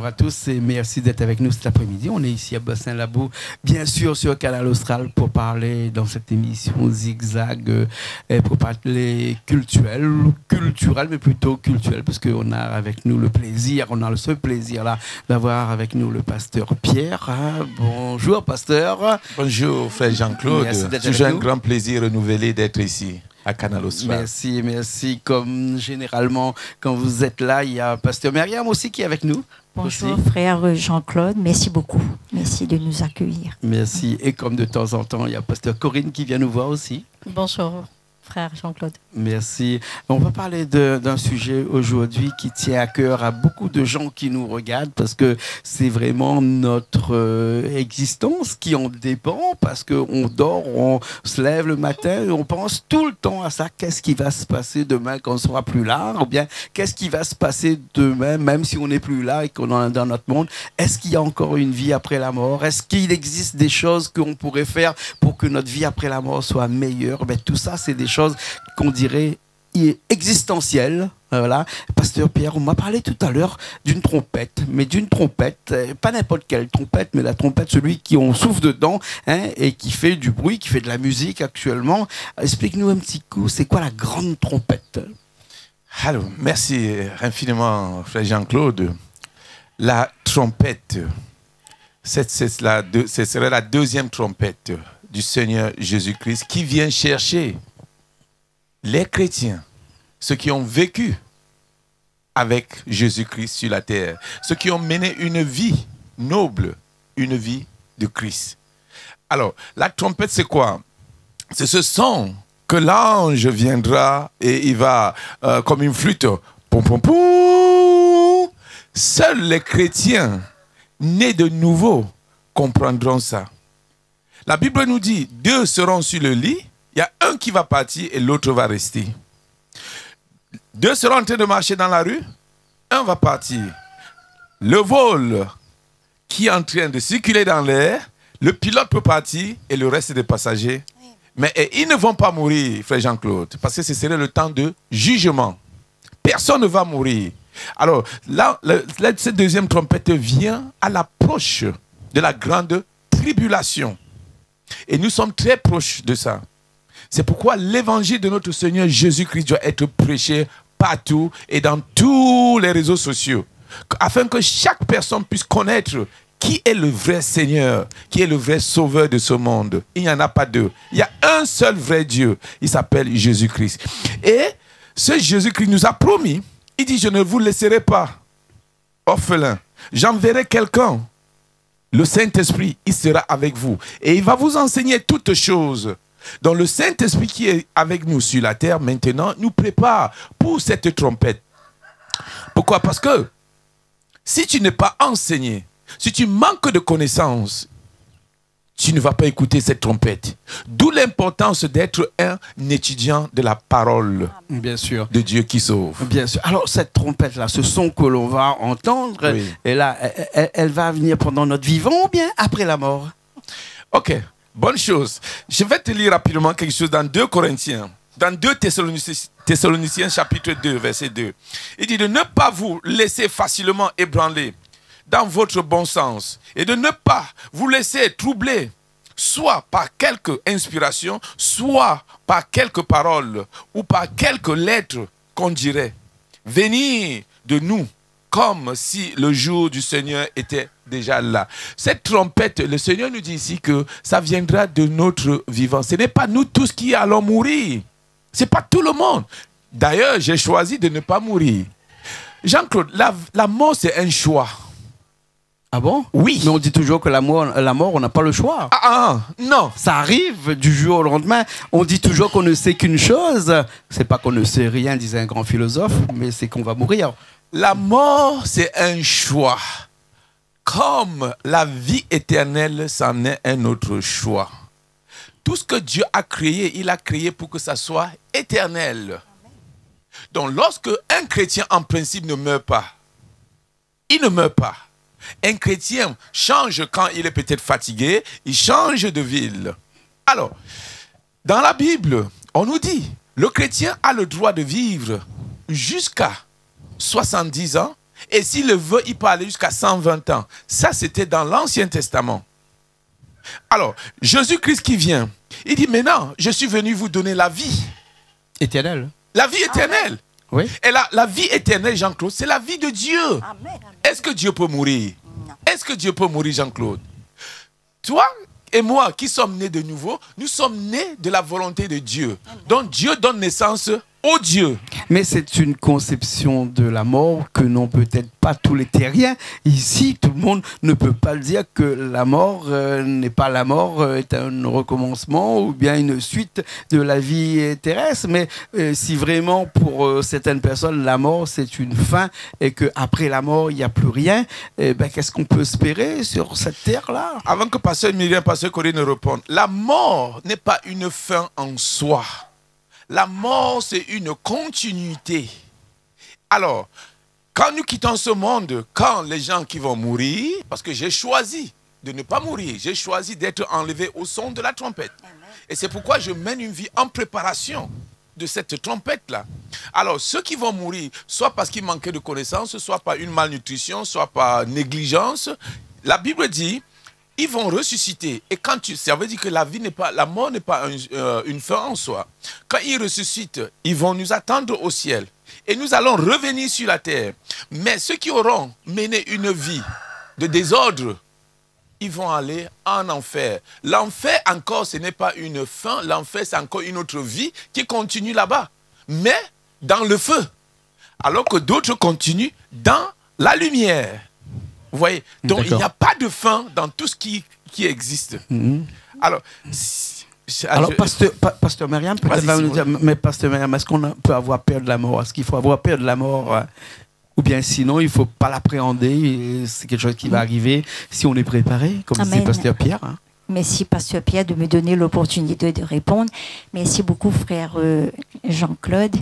bonjour à tous et merci d'être avec nous cet après-midi. On est ici à Boston-Labo, bien sûr sur Canal Austral pour parler dans cette émission Zigzag, pour parler culturel, mais plutôt culturel, parce qu'on a avec nous le plaisir, on a le seul plaisir là d'avoir avec nous le pasteur Pierre. Bonjour pasteur. Bonjour frère Jean-Claude. C'est toujours un grand plaisir renouvelé d'être ici à Canal Austral. Merci, merci. Comme généralement, quand vous êtes là, il y a pasteur Myriam aussi qui est avec nous. Bonjour aussi. frère Jean-Claude, merci beaucoup. Merci de nous accueillir. Merci. Et comme de temps en temps, il y a pasteur Corinne qui vient nous voir aussi. Bonjour frère Jean-Claude. Merci. On va parler d'un sujet aujourd'hui qui tient à cœur à beaucoup de gens qui nous regardent parce que c'est vraiment notre existence qui en dépend, parce qu'on dort, on se lève le matin et on pense tout le temps à ça. Qu'est-ce qui va se passer demain quand on ne sera plus là? Ou bien qu'est-ce qui va se passer demain même si on n'est plus là et qu'on est dans notre monde? Est-ce qu'il y a encore une vie après la mort? Est-ce qu'il existe des choses qu'on pourrait faire pour que notre vie après la mort soit meilleure? Ben, tout ça, c'est des choses qu'on dirait existentielles. Voilà. Pasteur Pierre, on m'a parlé tout à l'heure d'une trompette, mais d'une trompette, pas n'importe quelle trompette, mais la trompette, celui qui on souffle dedans, hein, et qui fait du bruit, qui fait de la musique actuellement. Explique-nous un petit coup, c'est quoi la grande trompette? Alors, merci infiniment, frère Jean-Claude. La trompette, ce serait la deuxième trompette du Seigneur Jésus-Christ qui vient chercher les chrétiens, ceux qui ont vécu avec Jésus-Christ sur la terre, ceux qui ont mené une vie noble, une vie de Christ. Alors, la trompette, c'est quoi? C'est ce son que l'ange viendra et il va, comme une flûte, pom pom pom. Seuls les chrétiens nés de nouveau comprendront ça. La Bible nous dit, deux seront sur le lit, il y a un qui va partir et l'autre va rester. Deux seront en train de marcher dans la rue, un va partir. Le vol qui est en train de circuler dans l'air, le pilote peut partir et le reste des passagers. Mais ils ne vont pas mourir, frère Jean-Claude, parce que ce serait le temps de jugement. Personne ne va mourir. Alors, là, cette deuxième trompette vient à l'approche de la grande tribulation. Et nous sommes très proches de ça. C'est pourquoi l'évangile de notre Seigneur Jésus-Christ doit être prêché partout et dans tous les réseaux sociaux, afin que chaque personne puisse connaître qui est le vrai Seigneur, qui est le vrai Sauveur de ce monde. Il n'y en a pas deux. Il y a un seul vrai Dieu. Il s'appelle Jésus-Christ. Et ce Jésus-Christ nous a promis, il dit, je ne vous laisserai pas orphelins. J'enverrai quelqu'un. Le Saint-Esprit, il sera avec vous. Et il va vous enseigner toutes choses. Donc le Saint-Esprit qui est avec nous sur la terre maintenant nous prépare pour cette trompette. Pourquoi? Parce que si tu n'es pas enseigné, si tu manques de connaissances, tu ne vas pas écouter cette trompette. D'où l'importance d'être un étudiant de la parole, bien sûr, de Dieu qui sauve. Bien sûr. Alors cette trompette-là, ce son que l'on va entendre, oui, et là, elle va venir pendant notre vivant ou bien après la mort? Ok. Bonne chose. Je vais te lire rapidement quelque chose dans 2 Corinthiens, dans 2 Thessaloniciens chapitre 2, verset 2. Il dit de ne pas vous laisser facilement ébranler dans votre bon sens et de ne pas vous laisser troubler, soit par quelque inspiration, soit par quelques paroles ou par quelques lettres qu'on dirait venir de nous comme si le jour du Seigneur était déjà là. Cette trompette, le Seigneur nous dit ici que ça viendra de notre vivant. Ce n'est pas nous tous qui allons mourir. Ce n'est pas tout le monde. D'ailleurs, j'ai choisi de ne pas mourir. Jean-Claude, la mort, c'est un choix. Ah bon? Oui. Mais on dit toujours que la mort, on n'a pas le choix. Non. Ça arrive du jour au lendemain. On dit toujours qu'on ne sait qu'une chose. C'est pas qu'on ne sait rien, disait un grand philosophe, mais c'est qu'on va mourir. La mort, c'est un choix. Comme la vie éternelle, c'en est un autre choix. Tout ce que Dieu a créé, il a créé pour que ça soit éternel. Donc, lorsque un chrétien, en principe, ne meurt pas, il ne meurt pas. Un chrétien change quand il est peut-être fatigué, il change de ville. Alors, dans la Bible, on nous dit, le chrétien a le droit de vivre jusqu'à 70 ans Et s'il le veut, il peut aller jusqu'à 120 ans. Ça, c'était dans l'Ancien Testament. Alors, Jésus-Christ qui vient, il dit, maintenant, je suis venu vous donner la vie. Éternel. La vie éternelle. Oui. Et la vie éternelle, Jean-Claude, c'est la vie de Dieu. Amen. Est-ce que Dieu peut mourir? Non. Est-ce que Dieu peut mourir, Jean-Claude? Toi et moi qui sommes nés de nouveau, nous sommes nés de la volonté de Dieu. Donc Dieu donne naissance au Dieu. Mais c'est une conception de la mort que n'ont peut-être pas tous les terriens. Ici, tout le monde ne peut pas le dire que la mort n'est pas la mort, est un recommencement ou bien une suite de la vie terrestre. Mais si vraiment pour certaines personnes, la mort c'est une fin et qu'après la mort, il n'y a plus rien, ben, qu'est-ce qu'on peut espérer sur cette terre-là? Avant que Pasteur Myriam, Pasteur Corinne ne répondent, la mort n'est pas une fin en soi. La mort, c'est une continuité. Alors, quand nous quittons ce monde, quand les gens qui vont mourir, parce que j'ai choisi de ne pas mourir, j'ai choisi d'être enlevé au son de la trompette. Et c'est pourquoi je mène une vie en préparation de cette trompette-là. Alors, ceux qui vont mourir, soit parce qu'ils manquaient de connaissances, soit par une malnutrition, soit par négligence, la Bible dit, ils vont ressusciter. Et quand ça veut dire que la mort n'est pas une fin en soi. Quand ils ressuscitent, ils vont nous attendre au ciel. Et nous allons revenir sur la terre. Mais ceux qui auront mené une vie de désordre, ils vont aller en enfer. L'enfer encore, ce n'est pas une fin. L'enfer, c'est encore une autre vie qui continue là-bas. Mais dans le feu. Alors que d'autres continuent dans la lumière. Vous voyez? Donc, il n'y a pas de fin dans tout ce qui existe. Alors, Pasteur Myriam, peut-être va nous dire, mais Pasteur Myriam, est-ce qu'on peut avoir peur de la mort? Est-ce qu'il faut avoir peur de la mort? Ou bien sinon, il ne faut pas l'appréhender, c'est quelque chose qui va arriver si on est préparé, comme disait Pasteur Pierre. Hein. Merci, Pasteur Pierre, de me donner l'opportunité de répondre. Merci beaucoup, frère Jean-Claude.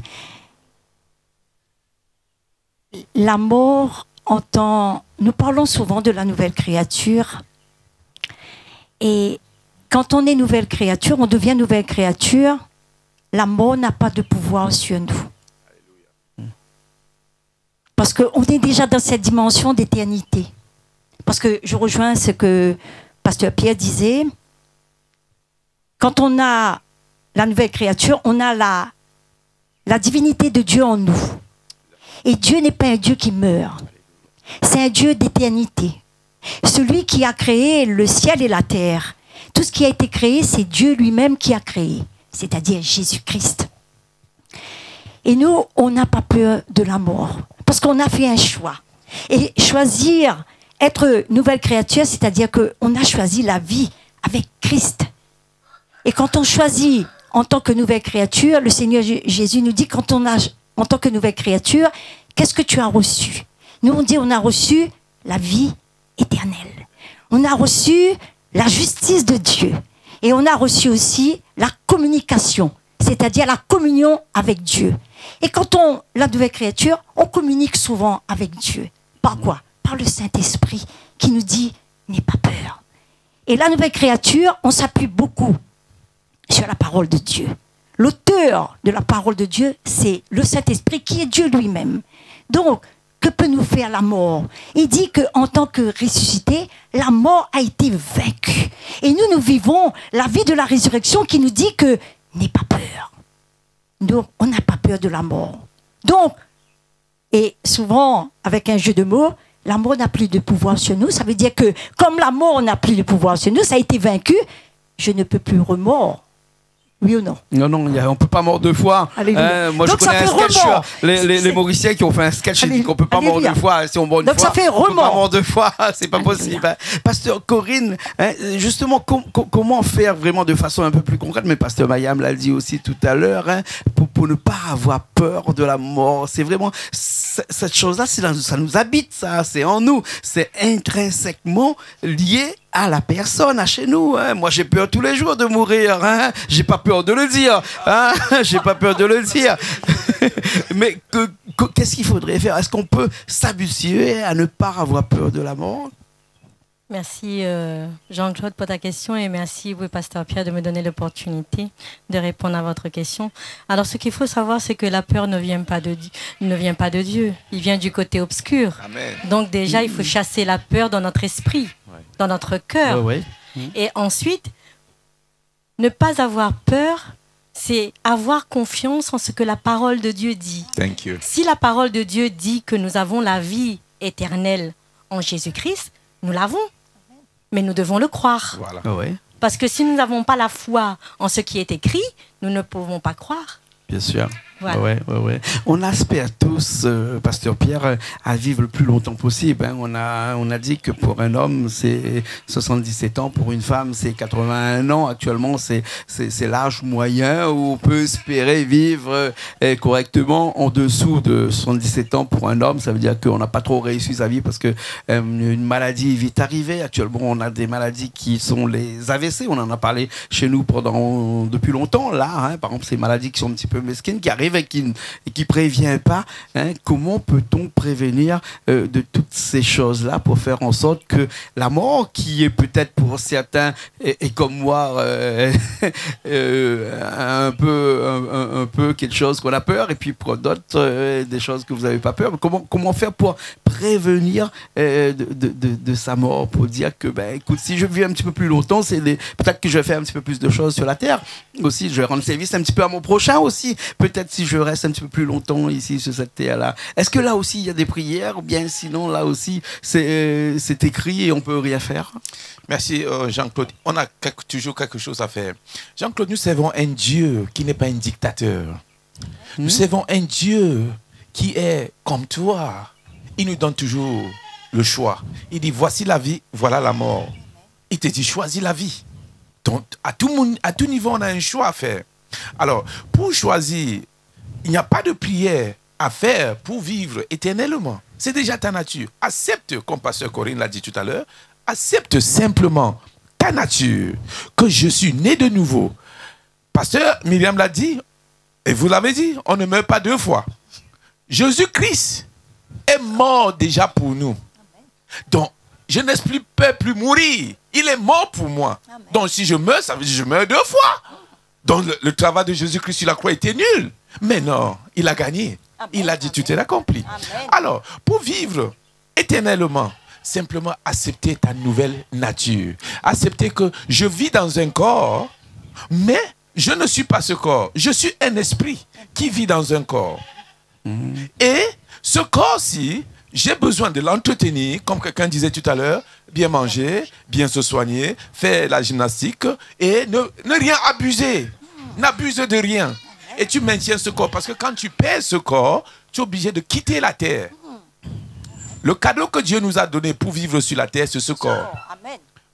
La mort... Nous parlons souvent de la nouvelle créature. Et quand on est nouvelle créature, on devient nouvelle créature, la mort n'a pas de pouvoir sur nous. Parce qu'on est déjà dans cette dimension d'éternité. Parce que je rejoins ce que Pasteur Pierre disait. Quand on a la nouvelle créature, on a la divinité de Dieu en nous. Et Dieu n'est pas un Dieu qui meurt. C'est un Dieu d'éternité. Celui qui a créé le ciel et la terre. Tout ce qui a été créé, c'est Dieu lui-même qui a créé. C'est-à-dire Jésus-Christ. Et nous, on n'a pas peur de la mort. Parce qu'on a fait un choix. Et choisir être nouvelle créature, c'est-à-dire qu'on a choisi la vie avec Christ. Et quand on choisit en tant que nouvelle créature, le Seigneur Jésus nous dit, en tant que nouvelle créature, qu'est-ce que tu as reçu? Nous, on dit, on a reçu la vie éternelle. On a reçu la justice de Dieu. Et on a reçu aussi la communication, c'est-à-dire la communion avec Dieu. Et quand la nouvelle créature, on communique souvent avec Dieu. Par quoi? Par le Saint-Esprit qui nous dit, n'aie pas peur. Et la nouvelle créature, on s'appuie beaucoup sur la parole de Dieu. L'auteur de la parole de Dieu, c'est le Saint-Esprit qui est Dieu lui-même. Donc, que peut nous faire la mort? Il dit qu'en tant que ressuscité, la mort a été vaincue. Et nous vivons la vie de la résurrection qui nous dit que n'aie pas peur. Donc, on n'a pas peur de la mort. Donc, et souvent, avec un jeu de mots, la mort n'a plus de pouvoir sur nous. Ça veut dire que, comme la mort n'a plus de pouvoir sur nous, ça a été vaincu, je ne peux plus remordre. Oui ou non? Non, on ne peut pas mordre deux fois. Moi, donc je connais un sketch, les Mauriciens qui ont fait un sketch, ils disent qu'on ne peut pas mordre deux fois. Si on mord une donc fois, ça fait on peut pas remords. mordre deux fois, c'est pas possible. Pasteur Corinne, justement, comment faire vraiment de façon un peu plus concrète, mais Pasteur Myriam l'a dit aussi tout à l'heure, pour ne pas avoir peur de la mort. C'est vraiment, cette chose-là, ça nous habite, ça, c'est en nous. C'est intrinsèquement lié à la personne, à chez nous. Moi, j'ai peur tous les jours de mourir. J'ai pas peur de le dire. J'ai pas peur de le dire. Mais qu'est-ce qu'il faudrait faire? Est-ce qu'on peut s'habituer à ne pas avoir peur de la mort? Merci Jean-Claude pour ta question et merci vous, Pasteur Pierre, de me donner l'opportunité de répondre à votre question. Alors ce qu'il faut savoir, c'est que la peur ne vient pas de Dieu, il vient du côté obscur. Amen. Donc déjà, il faut chasser la peur dans notre esprit, dans notre cœur. Et ensuite, ne pas avoir peur, c'est avoir confiance en ce que la parole de Dieu dit. Thank you. Si la parole de Dieu dit que nous avons la vie éternelle en Jésus-Christ, nous l'avons. Mais nous devons le croire. Voilà. Parce que si nous n'avons pas la foi en ce qui est écrit, nous ne pouvons pas croire. Bien sûr. Voilà. Ouais. On aspire tous, Pasteur Pierre, à vivre le plus longtemps possible. Hein. On a dit que pour un homme, c'est 77 ans. Pour une femme, c'est 81 ans. Actuellement, c'est l'âge moyen où on peut espérer vivre correctement. En dessous de 77 ans pour un homme, ça veut dire qu'on n'a pas trop réussi sa vie parce que une maladie est vite arrivée. Actuellement, on a des maladies qui sont les AVC. On en a parlé chez nous depuis longtemps. Là, hein, par exemple, ces maladies qui sont un petit peu mesquines, qui arrivent et qui ne prévient pas. Hein, comment peut-on prévenir de toutes ces choses-là pour faire en sorte que la mort, qui est peut-être pour certains, et comme moi, un peu quelque chose qu'on a peur, et puis pour d'autres, des choses que vous n'avez pas peur. Comment faire pour prévenir de sa mort, pour dire que, écoute, si je vis un petit peu plus longtemps, peut-être que je vais faire un petit peu plus de choses sur la terre. Aussi, je vais rendre service un petit peu à mon prochain aussi. Peut-être si je reste un petit peu plus longtemps ici sur cette terre-là. Est-ce que là aussi il y a des prières ou bien sinon là aussi c'est écrit et on peut rien faire? Merci Jean-Claude. On a toujours quelque chose à faire. Jean-Claude, nous servons un Dieu qui n'est pas un dictateur. Nous servons un Dieu qui est comme toi. Il nous donne toujours le choix. Il dit voici la vie, voilà la mort. Il te dit choisis la vie. Donc à tout niveau on a un choix à faire. Alors pour choisir, il n'y a pas de prière à faire pour vivre éternellement. C'est déjà ta nature. Accepte, comme Pasteur Corinne l'a dit tout à l'heure, accepte simplement ta nature, que je suis né de nouveau. Pasteur Myriam l'a dit, et vous l'avez dit, on ne meurt pas deux fois. Jésus-Christ est mort déjà pour nous. Donc, je n'espère plus mourir. Il est mort pour moi. Donc, si je meurs, ça veut dire que je meurs deux fois. Donc, le travail de Jésus-Christ sur la croix était nul. Mais non, il a gagné. Amen. Il a dit tout est accompli. Amen. Alors, pour vivre éternellement, simplement accepter ta nouvelle nature. Accepter que je vis dans un corps, mais je ne suis pas ce corps. Je suis un esprit qui vit dans un corps. Et ce corps-ci, j'ai besoin de l'entretenir, comme quelqu'un disait tout à l'heure, bien manger, bien se soigner, faire la gymnastique et ne rien abuser. N'abuse de rien. Et tu maintiens ce corps. Parce que quand tu perds ce corps, tu es obligé de quitter la terre. Le cadeau que Dieu nous a donné pour vivre sur la terre, c'est ce corps.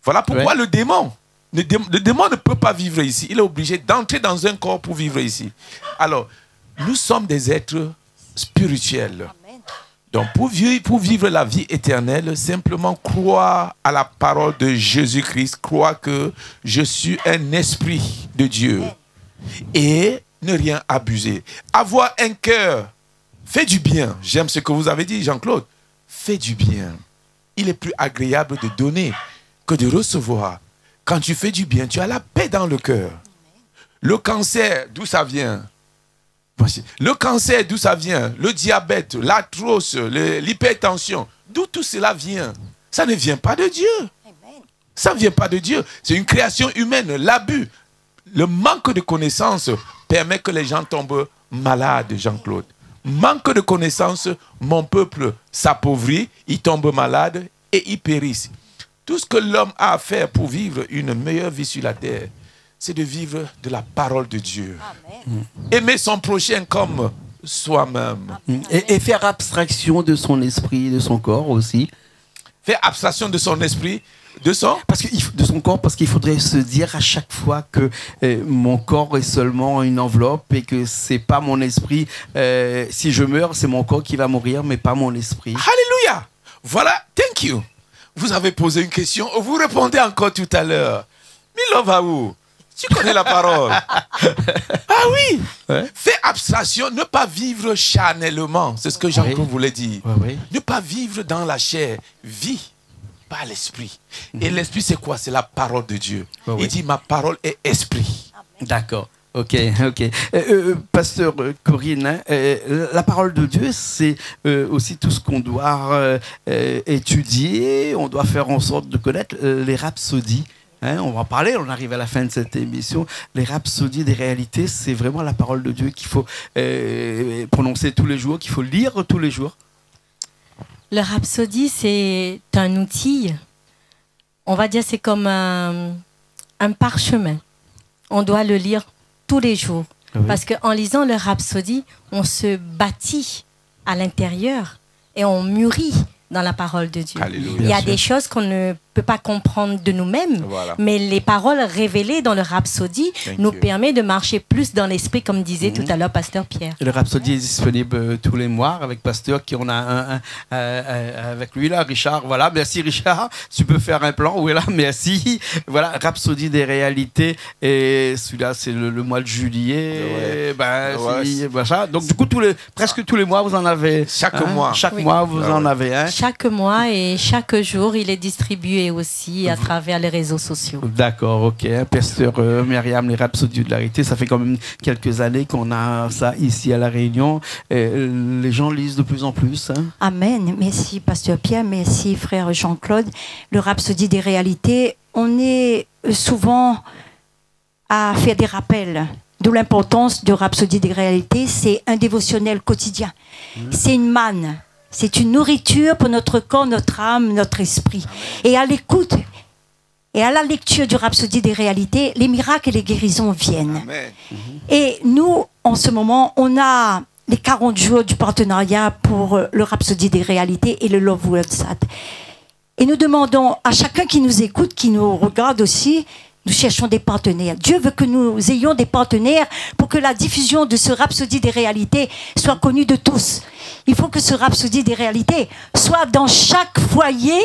Voilà pourquoi le démon ne peut pas vivre ici. Il est obligé d'entrer dans un corps pour vivre ici. Alors, nous sommes des êtres spirituels. Donc, pour vivre la vie éternelle, simplement croire à la parole de Jésus-Christ, croire que je suis un esprit de Dieu. Et ne rien abuser. Avoir un cœur, fait du bien. J'aime ce que vous avez dit, Jean-Claude. Fais du bien. Il est plus agréable de donner que de recevoir. Quand tu fais du bien, tu as la paix dans le cœur. Le cancer, d'où ça vient? Le cancer, d'où ça vient? Le diabète, l'arthrose, l'hypertension, d'où tout cela vient? Ça ne vient pas de Dieu. Ça ne vient pas de Dieu. C'est une création humaine. L'abus, le manque de connaissances permet que les gens tombent malades, Jean-Claude. Manque de connaissances, mon peuple s'appauvrit, il tombe malade et il périsse. Tout ce que l'homme a à faire pour vivre une meilleure vie sur la terre, c'est de vivre de la parole de Dieu. Amen. Aimer son prochain comme soi-même. Et faire abstraction de son esprit, de son corps aussi. Faire abstraction de son esprit, de son corps, parce qu'il faudrait se dire à chaque fois que mon corps est seulement une enveloppe et que c'est pas mon esprit. Si je meurs, c'est mon corps qui va mourir, mais pas mon esprit. Alléluia. Voilà, thank you. Vous avez posé une question, vous répondez encore tout à l'heure. Milovaou, tu connais la parole. Ah oui. Ouais. Fais abstraction, ne pas vivre charnellement. C'est ce que Jean-Claude voulait dire. Ouais. Ne pas vivre dans la chair. Vis par l'esprit. Et l'esprit, c'est quoi? C'est la parole de Dieu. Oui. Il dit, ma parole est esprit. D'accord. Ok. Pasteur Corinne, hein, la parole de Dieu, c'est aussi tout ce qu'on doit étudier. On doit faire en sorte de connaître les rhapsodies. Hein, on va en parler, on arrive à la fin de cette émission. Les rhapsodies des réalités, c'est vraiment la parole de Dieu qu'il faut prononcer tous les jours, qu'il faut lire tous les jours. Le rhapsodie, c'est un outil, on va dire, c'est comme un parchemin. On doit le lire tous les jours. Oui. Parce qu'en lisant le rhapsodie, on se bâtit à l'intérieur et on mûrit dans la parole de Dieu. Alléluia. Il y a des choses qu'on ne peut pas comprendre de nous-mêmes, Voilà. mais les paroles révélées dans le rhapsodie nous permettent de marcher plus dans l'esprit, comme disait tout à l'heure Pasteur Pierre. Le Rhapsodie est disponible tous les mois avec Pasteur qui on a avec lui là, Richard. Voilà, merci Richard. Tu peux faire un plan. Oui là, merci. Voilà, Rhapsodie des réalités. Et celui-là, c'est le mois de juillet. Voilà. Donc du coup, presque tous les mois, vous en avez. Chaque mois. Chaque mois, vous en avez un. Chaque mois et chaque jour, il est distribué aussi à travers les réseaux sociaux. D'accord, ok. Pasteur Myriam, les Rhapsodies de la réalité, ça fait quand même quelques années qu'on a ça ici à La Réunion. Et les gens lisent de plus en plus. Hein. Amen. Merci, Pasteur Pierre. Merci, frère Jean-Claude. Le Rhapsodie des réalités, on est souvent à faire des rappels. D'où l'importance de Rhapsodie des réalités. C'est un dévotionnel quotidien. C'est une manne. C'est une nourriture pour notre corps, notre âme, notre esprit. Et à l'écoute et à la lecture du Rhapsodie des réalités, les miracles et les guérisons viennent. Amen. Et nous, en ce moment, on a les 40 jours du partenariat pour le Rhapsodie des réalités et le Love Word Sat. Et nous demandons à chacun qui nous écoute, qui nous regarde aussi, nous cherchons des partenaires. Dieu veut que nous ayons des partenaires pour que la diffusion de ce Rhapsodie des réalités soit connue de tous. Il faut que ce Rhapsodie des réalités soit dans chaque foyer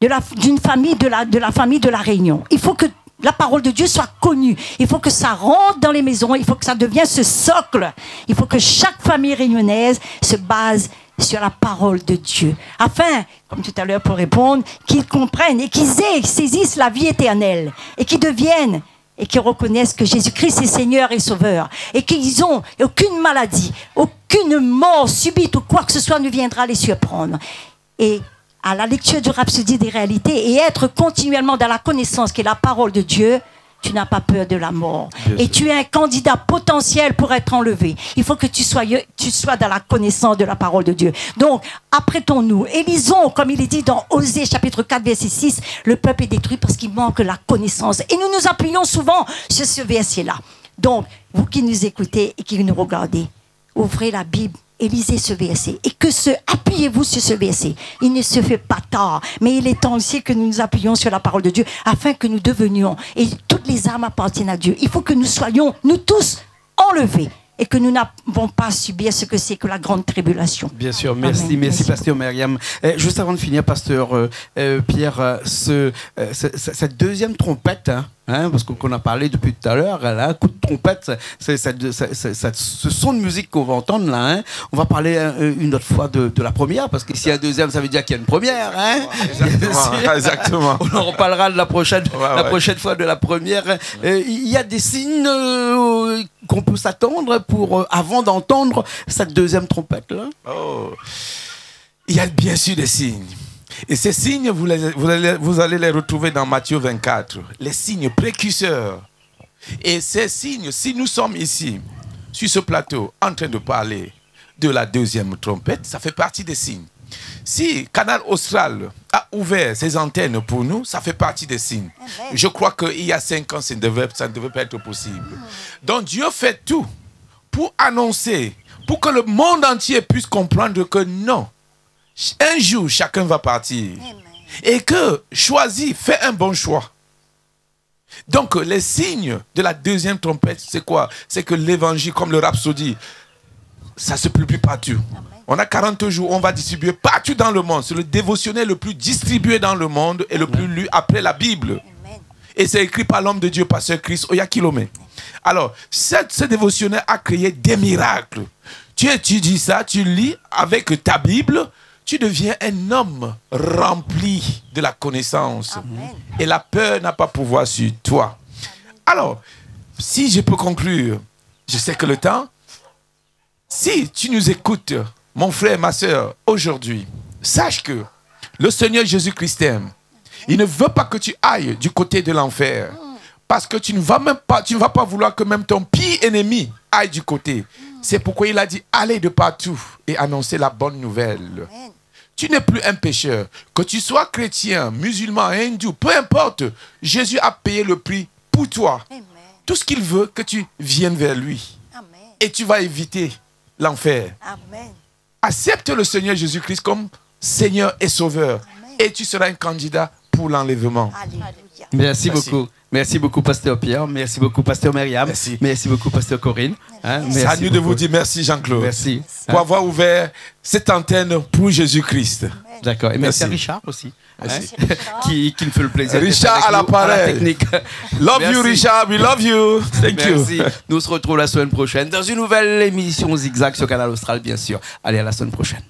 d'une famille, de la famille de la Réunion. Il faut que la parole de Dieu soit connue. Il faut que ça rentre dans les maisons. Il faut que ça devienne ce socle. Il faut que chaque famille réunionnaise se base sur la parole de Dieu. Afin, comme tout à l'heure pour répondre, qu'ils comprennent et qu'ils saisissent la vie éternelle et qu'ils deviennent et qu'ils reconnaissent que Jésus-Christ est Seigneur et Sauveur et qu'ils n'ont aucune maladie, aucune mort subite ou quoi que ce soit ne viendra les surprendre. Et à la lecture du Rhapsodie des réalités et être continuellement dans la connaissance qui est la parole de Dieu, tu n'as pas peur de la mort. Et tu es un candidat potentiel pour être enlevé. Il faut que tu sois dans la connaissance de la parole de Dieu. Donc, apprêtons-nous et lisons, comme il est dit dans Osée chapitre 4, verset 6, le peuple est détruit parce qu'il manque la connaissance. Et nous nous appuyons souvent sur ce verset-là. Donc, vous qui nous écoutez et qui nous regardez, ouvrez la Bible et lisez ce verset. Et appuyez-vous sur ce verset. Il ne se fait pas tard, mais il est temps aussi que nous nous appuyions sur la parole de Dieu afin que nous devenions, et toutes les âmes appartiennent à Dieu. Il faut que nous soyons, nous tous, enlevés et que nous n'avons pas subir ce que c'est que la grande tribulation. Bien sûr, merci. Amen. Merci Pasteur Myriam. Juste avant de finir, Pasteur Pierre, cette deuxième trompette, parce qu'on a parlé depuis tout à l'heure, un coup de trompette, ce son de musique qu'on va entendre là, on va parler une autre fois de la première, parce que s'il y a un deuxième, ça veut dire qu'il y a une première. Exactement. On en reparlera de la prochaine fois de la première. Il y a des signes qu'on peut s'attendre avant d'entendre cette deuxième trompette-là. Il y a bien sûr des signes. Et ces signes, vous allez les retrouver dans Matthieu 24. Les signes précurseurs. Et ces signes, si nous sommes ici, sur ce plateau, en train de parler de la deuxième trompette, ça fait partie des signes. Si Canal Austral a ouvert ses antennes pour nous, ça fait partie des signes. Je crois qu'il y a 5 ans, ça ne devait pas être possible. Donc Dieu fait tout pour annoncer, pour que le monde entier puisse comprendre que non, un jour, chacun va partir. Et que choisis, fais un bon choix. Donc, les signes de la deuxième trompette, c'est quoi? C'est que l'évangile, comme le Rhapsodie, ça se publie partout. On a 40 jours, on va distribuer partout dans le monde. C'est le dévotionnel le plus distribué dans le monde et le plus lu après la Bible. Et c'est écrit par l'homme de Dieu, Pasteur Chris Oyakilome. Alors, ce dévotionnel a créé des miracles. Tu étudies ça, tu lis avec ta Bible, tu deviens un homme rempli de la connaissance. Amen. Et la peur n'a pas pouvoir sur toi. Alors, si je peux conclure, je sais que le temps, si tu nous écoutes, mon frère, ma soeur, aujourd'hui, sache que le Seigneur Jésus-Christ t'aime. Il ne veut pas que tu ailles du côté de l'enfer. Parce que tu ne vas pas vouloir que même ton pire ennemi aille du côté. C'est pourquoi il a dit, allez de partout et annoncer la bonne nouvelle. Amen. Tu n'es plus un pécheur. Que tu sois chrétien, musulman, hindou, peu importe, Jésus a payé le prix pour toi. Amen. Tout ce qu'il veut, que tu viennes vers lui. Amen. Et tu vas éviter l'enfer. Amen. Accepte le Seigneur Jésus-Christ comme Seigneur et Sauveur. Amen. Et tu seras un candidat pour l'enlèvement. Alléluia. Merci Merci. beaucoup. Merci beaucoup, Pasteur Pierre. Merci beaucoup, Pasteur Myriam. Merci. Merci beaucoup, Pasteur Corinne. Hein, C'est à merci nous de beaucoup. vous dire merci, Jean-Claude. Merci. Pour avoir ouvert cette antenne pour Jésus-Christ. D'accord. Et merci Merci. à Richard aussi. Merci. hein, qui me fait le plaisir. d'être Richard avec à nous, l'appareil. la technique. Love Merci. you, Richard. We love you. Thank you. Merci. Nous se retrouvons la semaine prochaine dans une nouvelle émission Zigzag sur Canal Austral, bien sûr. Allez, à la semaine prochaine.